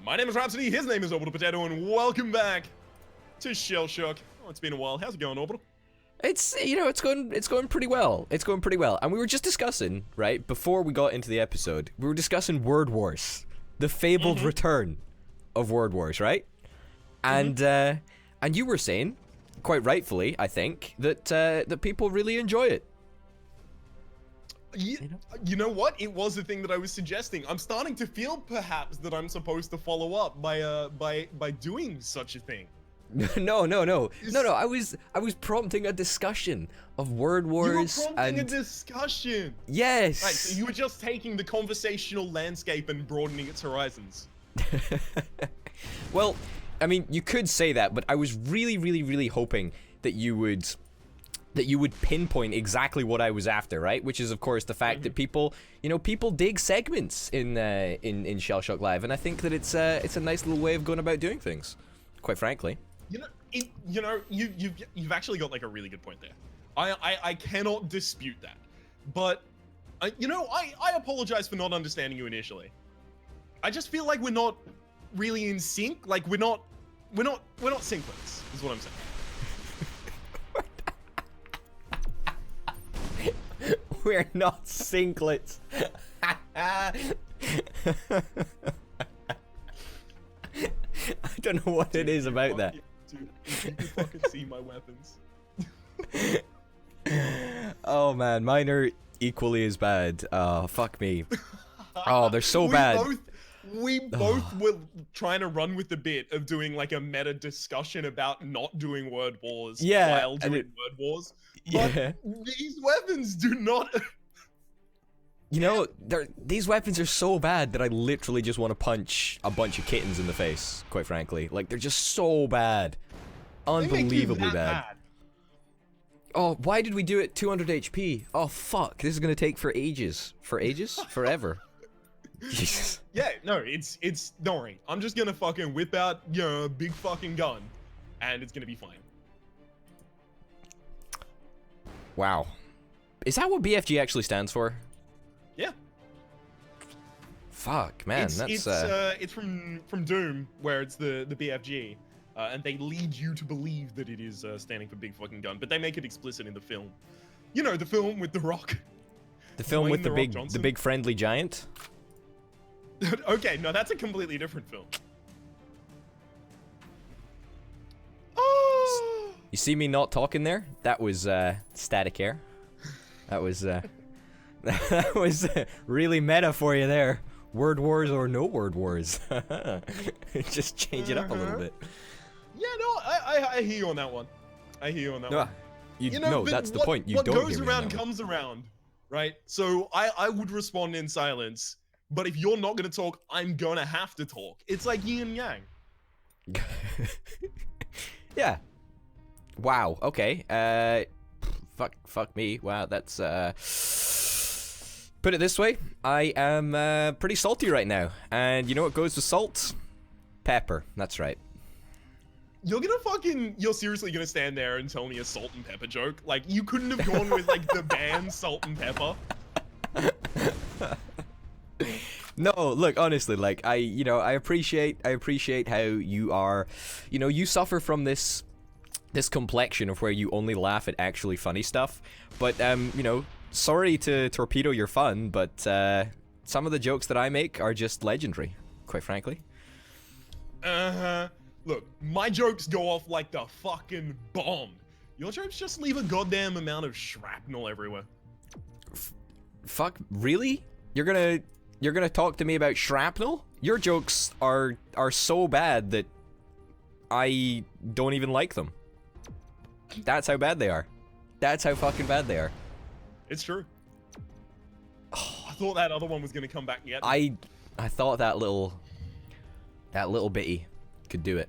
My name is Rhapsody, his name is Orbital Potato, and welcome back to ShellShock. Oh, it's been a while. How's it going, Orbital? It's going pretty well. It's going pretty well. And we were just discussing, right, before we got into the episode, we were discussing Word Wars. The fabled return of Word Wars, right? And and you were saying, quite rightfully, I think, that that people really enjoy it. You know what? It was the thing that I was suggesting. I'm starting to feel perhaps that I'm supposed to follow up by doing such a thing. No. I was prompting a discussion of Word Wars. You were prompting a discussion. Yes. Right. So you were just taking the conversational landscape and broadening its horizons. Well, I mean, you could say that, but I was really hoping that you would pinpoint exactly what I was after, right? Which is, of course, the fact that people dig segments in ShellShock Live, and I think that it's a nice little way of going about doing things, quite frankly. You've actually got like a really good point there. I cannot dispute that, but I apologize for not understanding you initially. I just feel like we're not really in sync. Like we're not synklets, is what I'm saying. We're not synklets. I don't know what it is about that. Dude, you can fucking see my weapons. Oh man, mine are equally as bad. Fuck me. Oh, they're so bad. We both were trying to run with the bit of doing like a meta discussion about not doing Word Wars while doing Word Wars. But these weapons do not... You know, these weapons are so bad that I literally just want to punch a bunch of kittens in the face, quite frankly. Like, they're just so bad. Unbelievably bad. Oh, why did we do it 200 HP? Oh, fuck. This is going to take for ages. For ages? Forever. Jesus. Yeah, no, it's don't worry. I'm just gonna fucking whip out, a big fucking gun, and it's gonna be fine. Wow. Is that what BFG actually stands for? Yeah. Fuck, man, it's from Doom, where it's the BFG, and they lead you to believe that it is standing for big fucking gun, but they make it explicit in the film. You know, the film with The Rock. The film with Dwayne the big friendly giant? Okay, no, that's a completely different film. Oh! You see me not talking there? That was static air. That was that was really meta for you there. Word Wars or no Word Wars. Just change it up a little bit. Yeah, no, I hear you on that one. I hear you on that one. No, that's the point. You what don't goes hear me around on that one. comes around, right? So I would respond in silence. But if you're not gonna talk, I'm gonna have to talk. It's like yin and yang. Yeah. Wow. Okay. Fuck me. Wow. That's Put it this way, I am pretty salty right now, and you know what goes with salt? Pepper. That's right. You're seriously gonna stand there and tell me a salt and pepper joke? Like you couldn't have gone with like the band Salt and Pepper. No, look, honestly, like I appreciate how you are, you suffer from this complexion of where you only laugh at actually funny stuff. But sorry to torpedo your fun, but some of the jokes that I make are just legendary, quite frankly. Look, my jokes go off like the fucking bomb. Your jokes just leave a goddamn amount of shrapnel everywhere. Fuck, really? You're gonna talk to me about shrapnel? Your jokes are so bad that I don't even like them. That's how bad they are. That's how fucking bad they are. It's true. I thought that other one was gonna come back yet. I thought that little bitty could do it.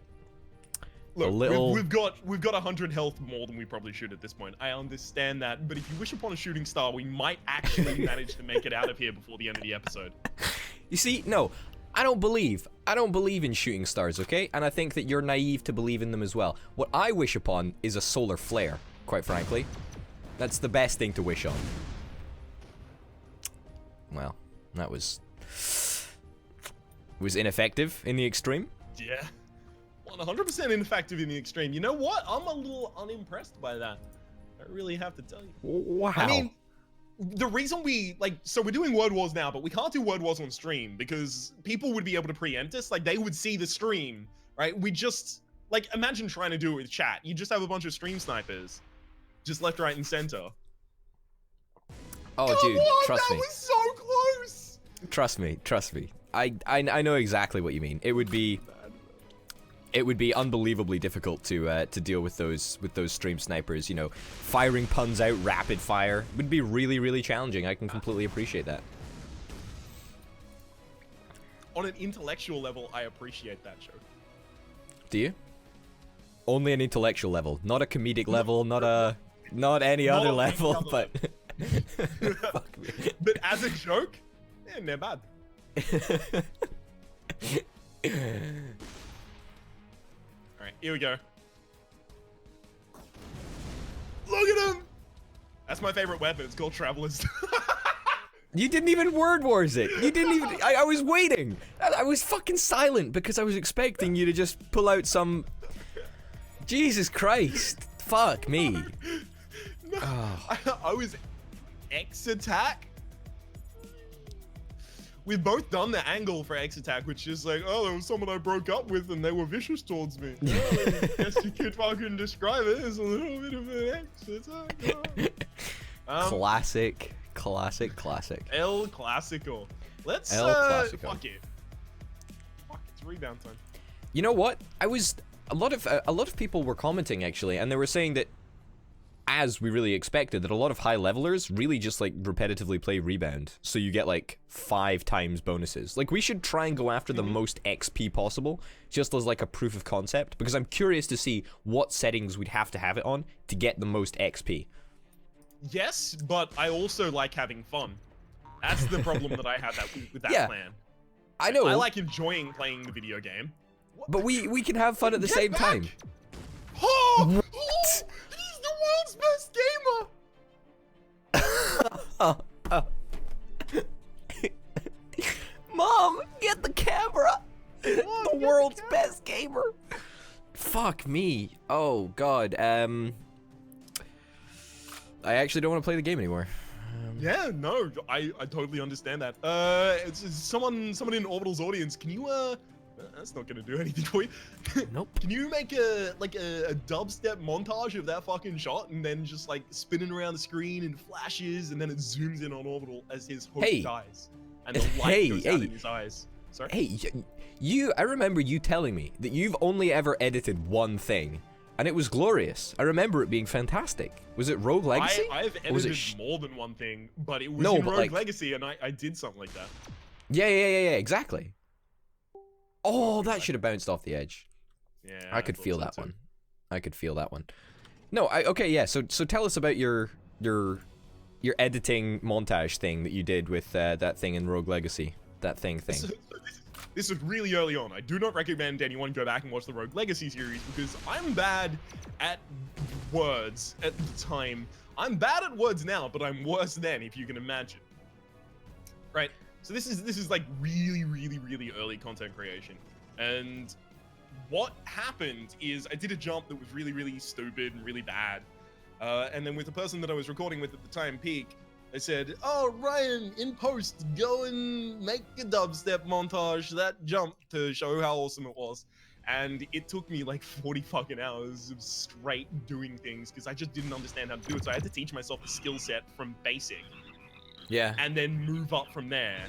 Look, we've got 100 health more than we probably should at this point. I understand that, but if you wish upon a shooting star, we might actually manage to make it out of here before the end of the episode. You see, no, I don't believe in shooting stars, okay? And I think that you're naive to believe in them as well. What I wish upon is a solar flare, quite frankly. That's the best thing to wish on. Well, that was Was ineffective in the extreme? Yeah. 100% ineffective in the extreme. You know what? I'm a little unimpressed by that. I really have to tell you. Wow. I mean, the reason so we're doing Word Wars now, but we can't do Word Wars on stream because people would be able to preempt us. Like, they would see the stream, right? We just, like, imagine trying to do it with chat. You just have a bunch of stream snipers. Just left, right, and center. Oh, dude, trust me. That was so close! Trust me. I know exactly what you mean. It would be unbelievably difficult to deal with those stream snipers. You know, firing puns out rapid fire would be really, really challenging. I can completely appreciate that. On an intellectual level, I appreciate that joke. Do you? Only an intellectual level, not a comedic level, not any other level, but. Fuck me. But as a joke, yeah, not bad. Alright, here we go. Look at him! That's my favorite weapon. It's called Travelers. You didn't even Word Wars it. You didn't even. I was waiting. I was fucking silent because I was expecting you to just pull out some. Jesus Christ. Fuck me. No, I was X attack. We've both done the angle for X attack, which is like, oh, there was someone I broke up with and they were vicious towards me. Well, I guess you could fucking describe it as a little bit of an X attack. Classic. El Clasico. Let's El Clasico. Fuck it. Fuck, it's rebound time. You know what? A lot of people were commenting actually, and they were saying that, as we really expected, that a lot of high levelers really just like repetitively play rebound, so you get like 5 times bonuses. Like, we should try and go after the most XP possible, just as like a proof of concept, because I'm curious to see what settings we'd have to have it on to get the most XP. Yes, but I also like having fun. That's the problem that I had with that plan. I know. I like enjoying playing the video game. But we can have fun at the same time. Oh! What? He's the world's best gamer! Mom, get the camera! The world's best gamer! Fuck me. Oh, God. I actually don't want to play the game anymore. Yeah, no, I totally understand that. It's someone in Orbital's audience. Can you that's not gonna do anything for you. Nope. Can you make a dubstep montage of that fucking shot and then just like spinning around the screen and flashes and then it zooms in on Orbital as his host dies and the light goes out in his eyes. Sorry. Hey, I remember you telling me that you've only ever edited one thing. And it was glorious. I remember it being fantastic. Was it Rogue Legacy? I've edited more than one thing, but it was in Rogue Legacy, and I did something like that. Yeah, exactly. Oh, that should have bounced off the edge. Yeah, I could feel that one. I could feel that one. No, okay, yeah. So tell us about your editing montage thing that you did with that thing in Rogue Legacy. That thing. This was really early on. I do not recommend anyone go back and watch the Rogue Legacy series because I'm bad at words at the time. I'm bad at words now, but I'm worse then, if you can imagine. Right? So this is like really early content creation. And what happened is I did a jump that was really stupid and really bad. And then with the person that I was recording with at the time, Peak, I said, oh, Ryan, in post, go and make a dubstep montage, that jump, to show how awesome it was. And it took me like 40 fucking hours of straight doing things because I just didn't understand how to do it. So I had to teach myself the skill set from basic. Yeah. And then move up from there.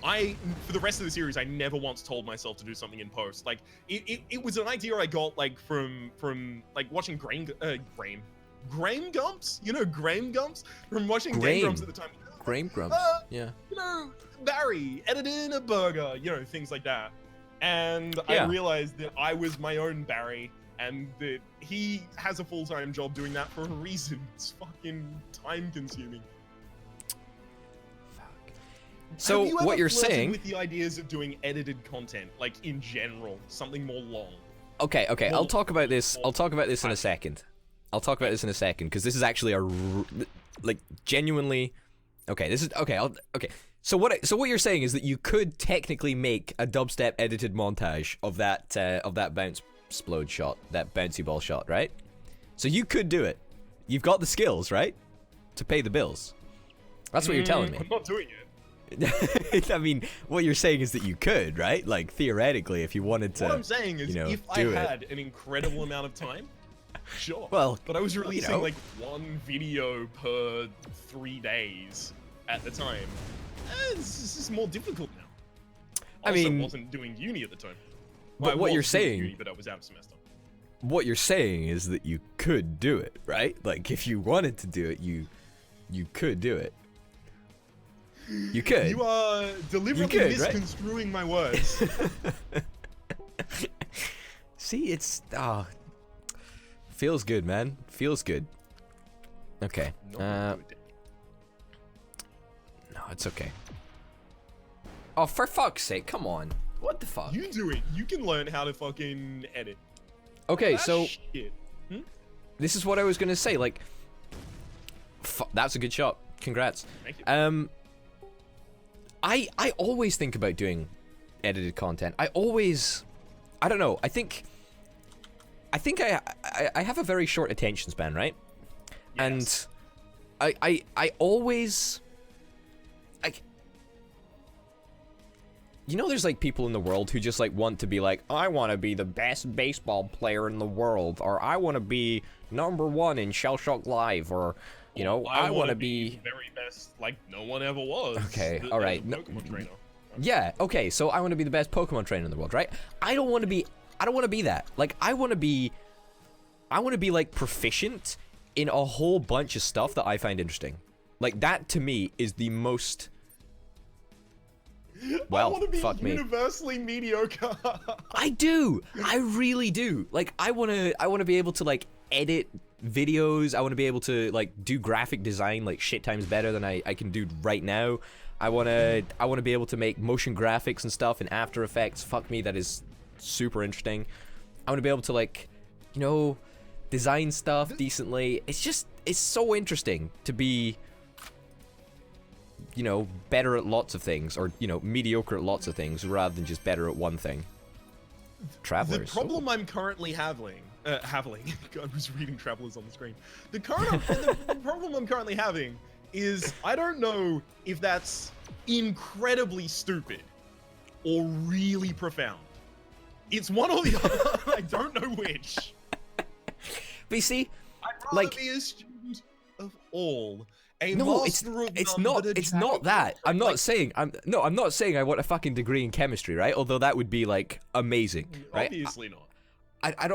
For the rest of the series, I never once told myself to do something in post. Like, it was an idea I got like from like watching Graham Gumps? You know Graham Gumps? From watching Game Grumps at the time. Graham Grumps, yeah. You know, Barry, editing a burger, you know, things like that. And I realized that I was my own Barry and that he has a full-time job doing that for a reason. It's fucking time-consuming. Fuck. So what you're saying... with the ideas of doing edited content, like in general, something more long? Okay, I'll talk about this in a second. I'll talk about this in a second, because this is actually like, genuinely... Okay, this is... Okay, So what you're saying is that you could technically make a dubstep edited montage of that bounce explode shot, that bouncy ball shot, right? So you could do it. You've got the skills, right? To pay the bills. That's what you're telling me. I'm not doing it. I mean, what you're saying is that you could, right? Like, theoretically, if you wanted to. What I'm saying is, if I had an incredible amount of time, sure. Well, but I was releasing like one video per 3 days at the time. This is more difficult now. I mean, I wasn't doing uni at the time. But what you're saying, uni, but I was out of semester. What you're saying is that you could do it, right? Like, if you wanted to do it, you could do it. You could. You are deliberately misconstruing my words. See, it's feels good, man. Feels good. Okay. No, it's okay. Oh, for fuck's sake! Come on. What the fuck? You do it. You can learn how to fucking edit. Okay, so shit. This is what I was gonna say. Like, that's a good shot. Congrats. Thank you. I always think about doing edited content. I don't know. I think I have a very short attention span, right? Yes. And I always, like, you know, there's like people in the world who just like want to be like, I want to be the best baseball player in the world, or I want to be #1 in ShellShock Live, or you know, I want to be the very best, like no one ever was. Okay, all right. Pokemon trainer. Yeah, okay, so I want to be the best Pokemon trainer in the world, right? I don't want to be that. Like, I want to be like proficient in a whole bunch of stuff that I find interesting. Like, that to me is the most, well, I want to be fuck me. universally mediocre. I do. I really do. Like, I want to be able to like edit videos. I want to be able to like do graphic design like shit times better than I can do right now. I want to be able to make motion graphics and stuff in After Effects. Fuck me, that is super interesting. I want to be able to, like, you know, design stuff decently. It's so interesting to be, you know, better at lots of things, or, you know, mediocre at lots of things rather than just better at one thing. Travelers. The problem I'm currently having, I was reading Travelers on the screen. The problem I'm currently having is I don't know if that's incredibly stupid or really profound. It's one or the other. I don't know which. But you see, I'd rather like, be a student of all. A no, master of it's none, not. but a It's jack not of that. all. I'm not Like, saying. I'm not saying I want a fucking degree in chemistry, right? Although that would be like amazing, right? Obviously not.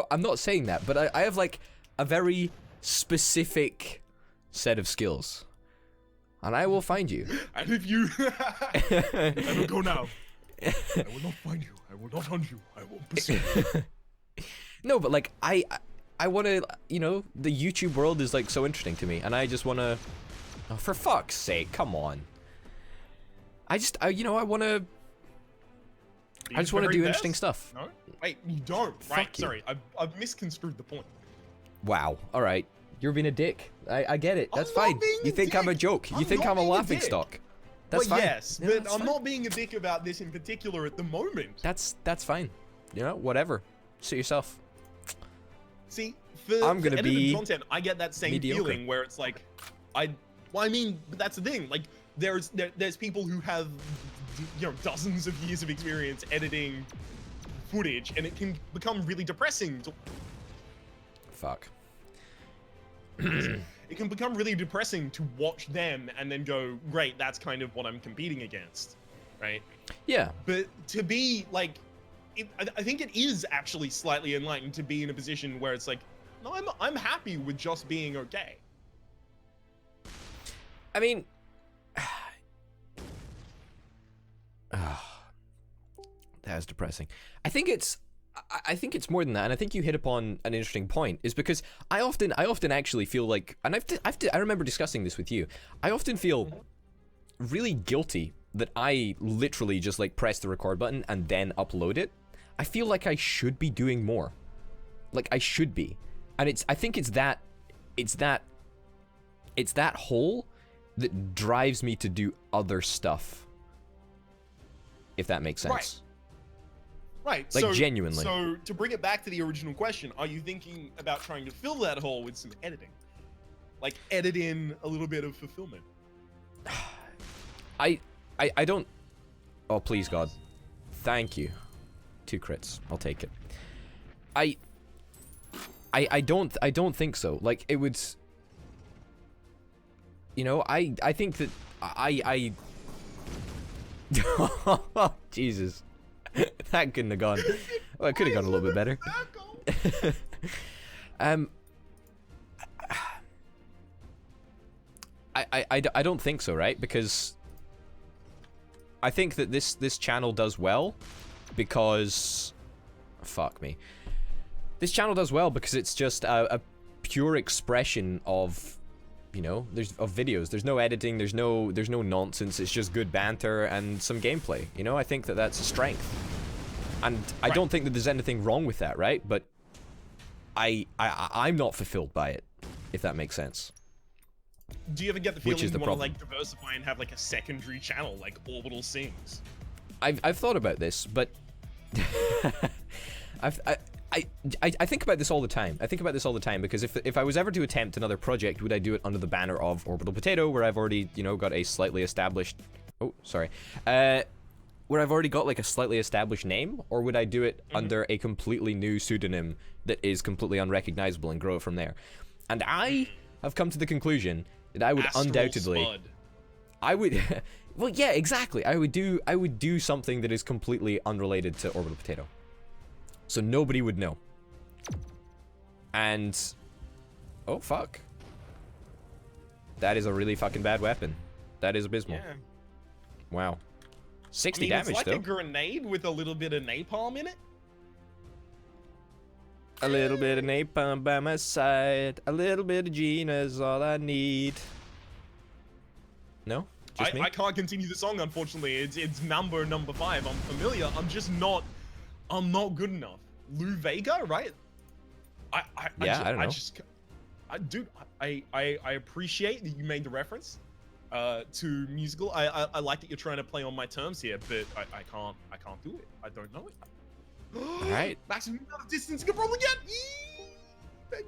I'm not saying that, but I have like a very specific set of skills, and I will find you. And if you, I will go now. I will not find you. I will not hunt you. I will pursue you. No, but like I want to, you know, the YouTube world is like so interesting to me, and I just want to. Oh, for fuck's sake, come on. I just want to. I just want to do interesting stuff. No? Wait, you don't. Right, Fuck you. sorry. I've misconstrued the point. Wow. All right. You're being a dick. I get it. That's I'm not fine. being You a think I'm a dick. joke. You I'm think not I'm a being a laughing dick. stock. That's Well, fine. yes, Yeah, but that's I'm fine. not being a dick about this in particular at the moment. That's fine. You know, whatever. Suit yourself. See, for I'm gonna edited be content, I get that same mediocre. feeling where it's like, but that's the thing. Like, there's people who have, you know, dozens of years of experience editing footage, and it can become really depressing. Fuck. It can become really depressing to watch them and then go, great, that's kind of what I'm competing against, right? Yeah. But to be like, I think it is actually slightly enlightened to be in a position where it's like, no, I'm happy with just being okay. I mean, that is depressing. I think it's more than that, and I think you hit upon an interesting point. Is because I often actually feel like, and I remember discussing this with you. I often feel really guilty that I literally just like press the record button and then upload it. I feel like I should be doing more. Like I should be, and I think it's that hole that drives me to do other stuff. if that makes sense. Right. Like, so, genuinely. So to bring it back to the original question, are you thinking about trying to fill that hole with some editing? Like edit in a little bit of fulfillment? I don't... Oh, please, God. Thank you. 2 crits. I'll take it. I don't think so. Like, it would... You know, I think that Jesus. That couldn't have gone... Well, it could have gone a little bit better. I don't think so, right? Because I think that this channel does well because... Fuck me. This channel does well because it's just a pure expression of, you know, of videos. There's no editing, there's no nonsense, it's just good banter and some gameplay. You know, I think that that's a strength. And I don't think that there's anything wrong with that, right? But I'm not fulfilled by it, if that makes sense. Do you ever get the feeling you want to like diversify and have like a secondary channel like Orbital Sings? I've thought about this, but I think about this all the time. I think about this all the time because if I was ever to attempt another project, would I do it under the banner of Orbital Potato, where I've already, you know, got a slightly established... Oh, sorry. Where I've already got like a slightly established name, or would I do it under a completely new pseudonym that is completely unrecognizable and grow it from there? And I have come to the conclusion that I would undoubtedly... Spud. I would... Well, yeah, exactly. I would do something that is completely unrelated to Orbital Potato. So nobody would know. And... Oh, fuck. That is a really fucking bad weapon. That is abysmal. Yeah. Wow. 60 I mean, damage, it's like though. a grenade with a little bit of napalm in it. A little bit of napalm by my side. A little bit of Gina's all I need. No? Just me? I can't continue the song, unfortunately. It's number 5. I'm familiar. I'm just not... I'm not good enough. Lou Vega, right? I don't know. Dude, I appreciate that you made the reference to musical. I like that you're trying to play on my terms here, but I can't do it. I don't know it. All right. Maximum amount of distance you can probably get. Yee, baby.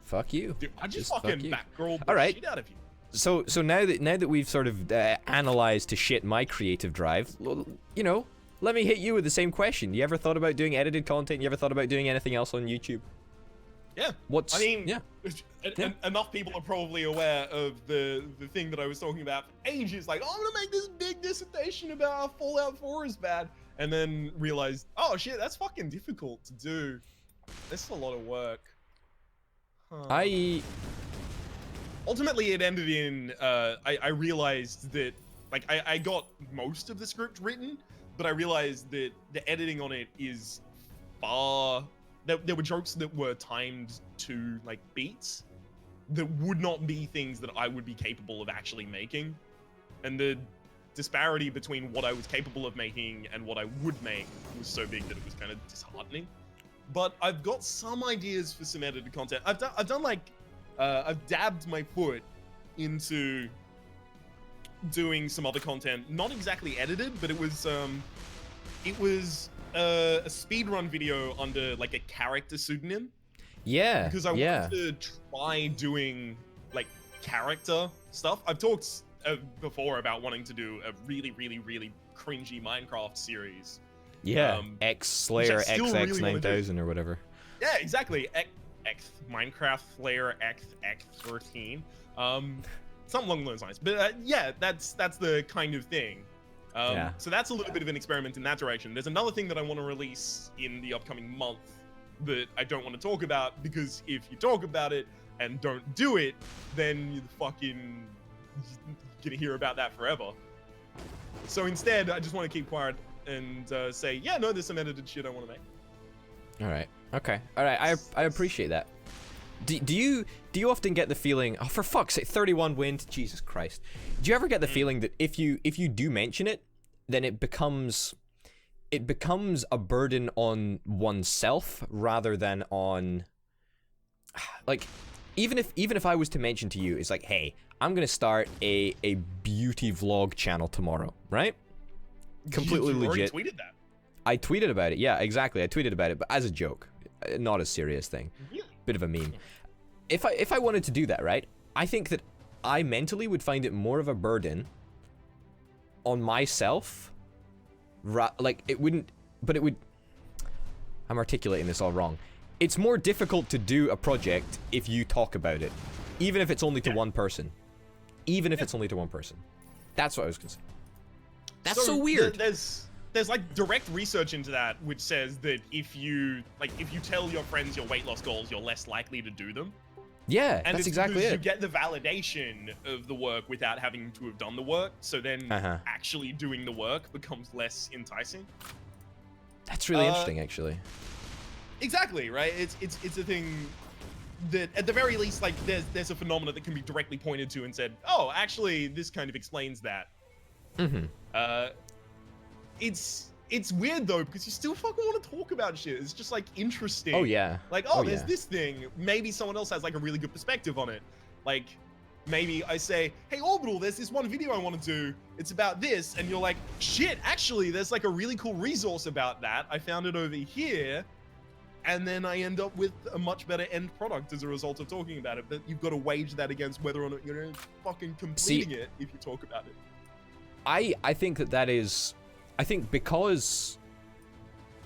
Fuck you. Dude, I just fucking backgirl the shit out of you. So now that we've sort of analyzed to shit my creative drive, you know, let me hit you with the same question. You ever thought about doing edited content? You ever thought about doing anything else on YouTube? Yeah. I mean, enough people are probably aware of the thing that I was talking about for ages. Like, oh, I'm gonna make this big dissertation about how Fallout 4 is bad, and then realized, oh shit, that's fucking difficult to do. That's a lot of work. Huh. Ultimately, it ended in I realized that like I got most of the script written, but I realized that the editing on it is far... There were jokes that were timed to, like, beats that would not be things that I would be capable of actually making. And the disparity between what I was capable of making and what I would make was so big that it was kind of disheartening. But I've got some ideas for some edited content. I've done like... I've dabbed my foot into doing some other content, not exactly edited, but it was a speedrun video under like a character pseudonym. Yeah. Because I wanted to try doing like character stuff. I've talked before about wanting to do a really, really, really cringy Minecraft series. Yeah. X Slayer XX 9000 or whatever. Yeah, exactly. X Minecraft Slayer X13. Something along those lines. But yeah, that's the kind of thing. So that's a little bit of an experiment in that direction. There's another thing that I want to release in the upcoming month that I don't want to talk about, because if you talk about it and don't do it, then you're fucking gonna hear about that forever. So instead, I just want to keep quiet and say, yeah, no, there's some edited shit I want to make. All right. Okay. All right. I appreciate that. Do you often get the feeling, oh, for fuck's sake, 31 wind, Jesus Christ. Do you ever get the feeling that if you do mention it, then it becomes a burden on oneself rather than on, like, even if I was to mention to you, it's like, hey, I'm gonna start a beauty vlog channel tomorrow, right? completely you legit. Tweeted that. I tweeted about it. Yeah, exactly. I tweeted about it, but as a joke, not a serious thing. Really? Bit of a meme. If I wanted to do that, right? I think that I mentally would find it more of a burden on myself. Like it wouldn't, but it would. I'm articulating this all wrong. It's more difficult to do a project if you talk about it, even if it's only to one person. Even if it's only to one person. That's what I was gonna say. That's so weird. There's like direct research into that which says that if you tell your friends your weight loss goals, you're less likely to do them. Yeah, and that's exactly it. You get the validation of the work without having to have done the work, so then actually doing the work becomes less enticing. That's really interesting, actually. Exactly, right? It's a thing that at the very least, like there's a phenomenon that can be directly pointed to and said, oh, actually, this kind of explains that. It's weird though, because you still fucking want to talk about shit. It's just like interesting. Oh yeah. Like, there's this thing. Maybe someone else has like a really good perspective on it. Like, maybe I say, hey Orbital, there's this one video I want to do. It's about this, and you're like, shit, actually, there's like a really cool resource about that. I found it over here. And then I end up with a much better end product as a result of talking about it. But you've got to wage that against whether or not you're fucking completing it if you talk about it. I think that is, I think because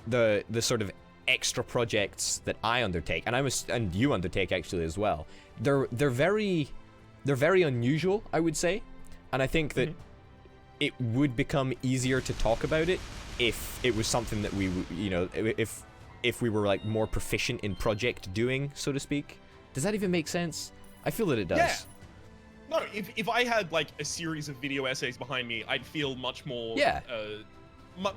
the sort of extra projects that I undertake, and you undertake actually as well, they're very unusual, I would say, and I think that it would become easier to talk about it if it was something that we, you know, if we were like more proficient in project doing, so to speak. Does that even make sense? I feel that it does. Yeah. No, if I had like a series of video essays behind me, I'd feel much more,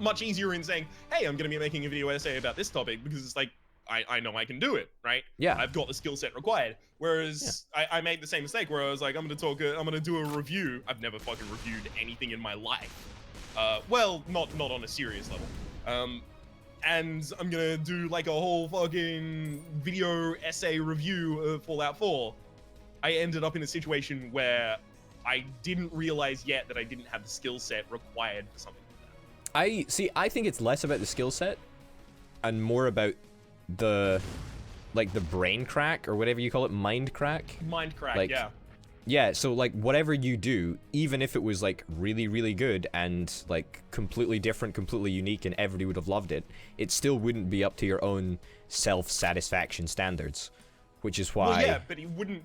much easier in saying, hey, I'm gonna be making a video essay about this topic, because it's like, I know I can do it, right? Yeah. I've got the skill set required. Whereas I made the same mistake where I was like, I'm gonna do a review. I've never fucking reviewed anything in my life. Well, not on a serious level. And I'm gonna do like a whole fucking video essay review of Fallout 4. I ended up in a situation where I didn't realize yet that I didn't have the skill set required for something like that. I think it's less about the skill set and more about the brain crack, or whatever you call it, mind crack. Mind crack, like, yeah. Yeah, so like whatever you do, even if it was like really, really good and like completely different, completely unique, and everybody would have loved it, it still wouldn't be up to your own self-satisfaction standards, which is why. Well, yeah, but it wouldn't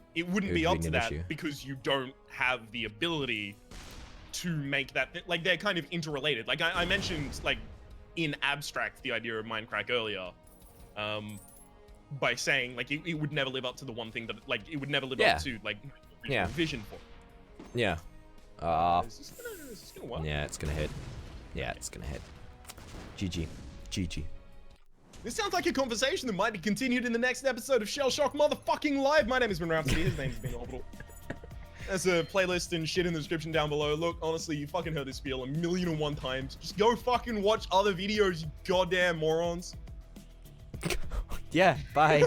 be up to that because you don't have the ability to make that. Like, they're kind of interrelated. Like I mentioned, like in abstract, the idea of mind crack earlier, by saying like it would never live up to the one thing that, like, it would never live up to like. Vision for. Yeah. Is this gonna work? Yeah, it's gonna hit. Yeah, it's gonna hit. GG. GG. This sounds like a conversation that might be continued in the next episode of ShellShock motherfucking Live. My name has been Rhapsody. His name has been Orbital. There's a playlist and shit in the description down below. Look, honestly, you fucking heard this spiel 1,000,001 times. Just go fucking watch other videos, you goddamn morons. Yeah, bye.